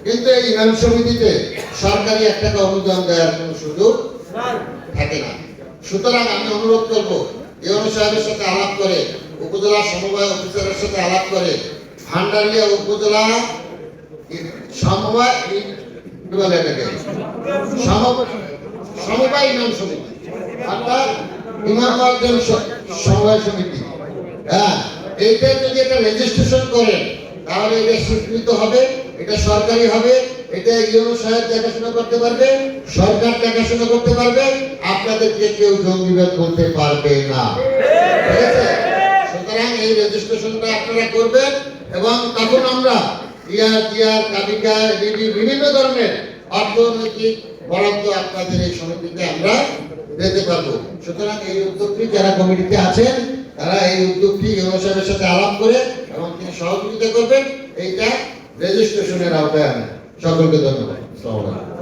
কিন্তু এই ইমাম সমিতিতে সরকারি 1 টাকা অনুদান দেওয়ার কোনো সুযোগ থাকে না। সুতরাং আমি অনুরোধ করব ইউনো সাহেবের সাথে আলাপ করে, উপজেলা সমবায় অফিসারের সাথে আলাপ করে ভান্ডারিয়া উপজেলা সমবায় সমবায় ইমাম সমিতি অর্থাৎ ইমাম সমবায় সমিতি, হ্যাঁ, এইটা যদি একটা রেজিস্ট্রেশন করেন তাহলে এটা স্বীকৃত হবে, এটা সরকারি হবে, এটা ইউনো সাহেব দেখাশোনা করতে পারবে, সরকার দেখাশোনা করতে পারবে, আপনাদেরকে কেউ জঙ্গিবাদ করতে পারবে না। ঠিক আছে? সুতরাং এই রেজিস্ট্রেশনটা আপনারা করবেন এবং তখন আমরা কাবিকা বিভিন্ন ধরনের অর্থনৈতিক বরাদ্দ আপনাদের এই সমিতিতে আমরা দিতে পারবো। সুতরাং এই উদ্যোগটি যারা কমিটিতে আছেন তারা এই উদ্যোগটি ইউনো সাহেবের সাথে আলাপ করে এবং তিনি সহযোগিতা করবেন এইটা রেজিস্ট্রেশনের আওতায় আনেন। সকলকে ধন্যবাদ। আসসালামু আলাইকুম।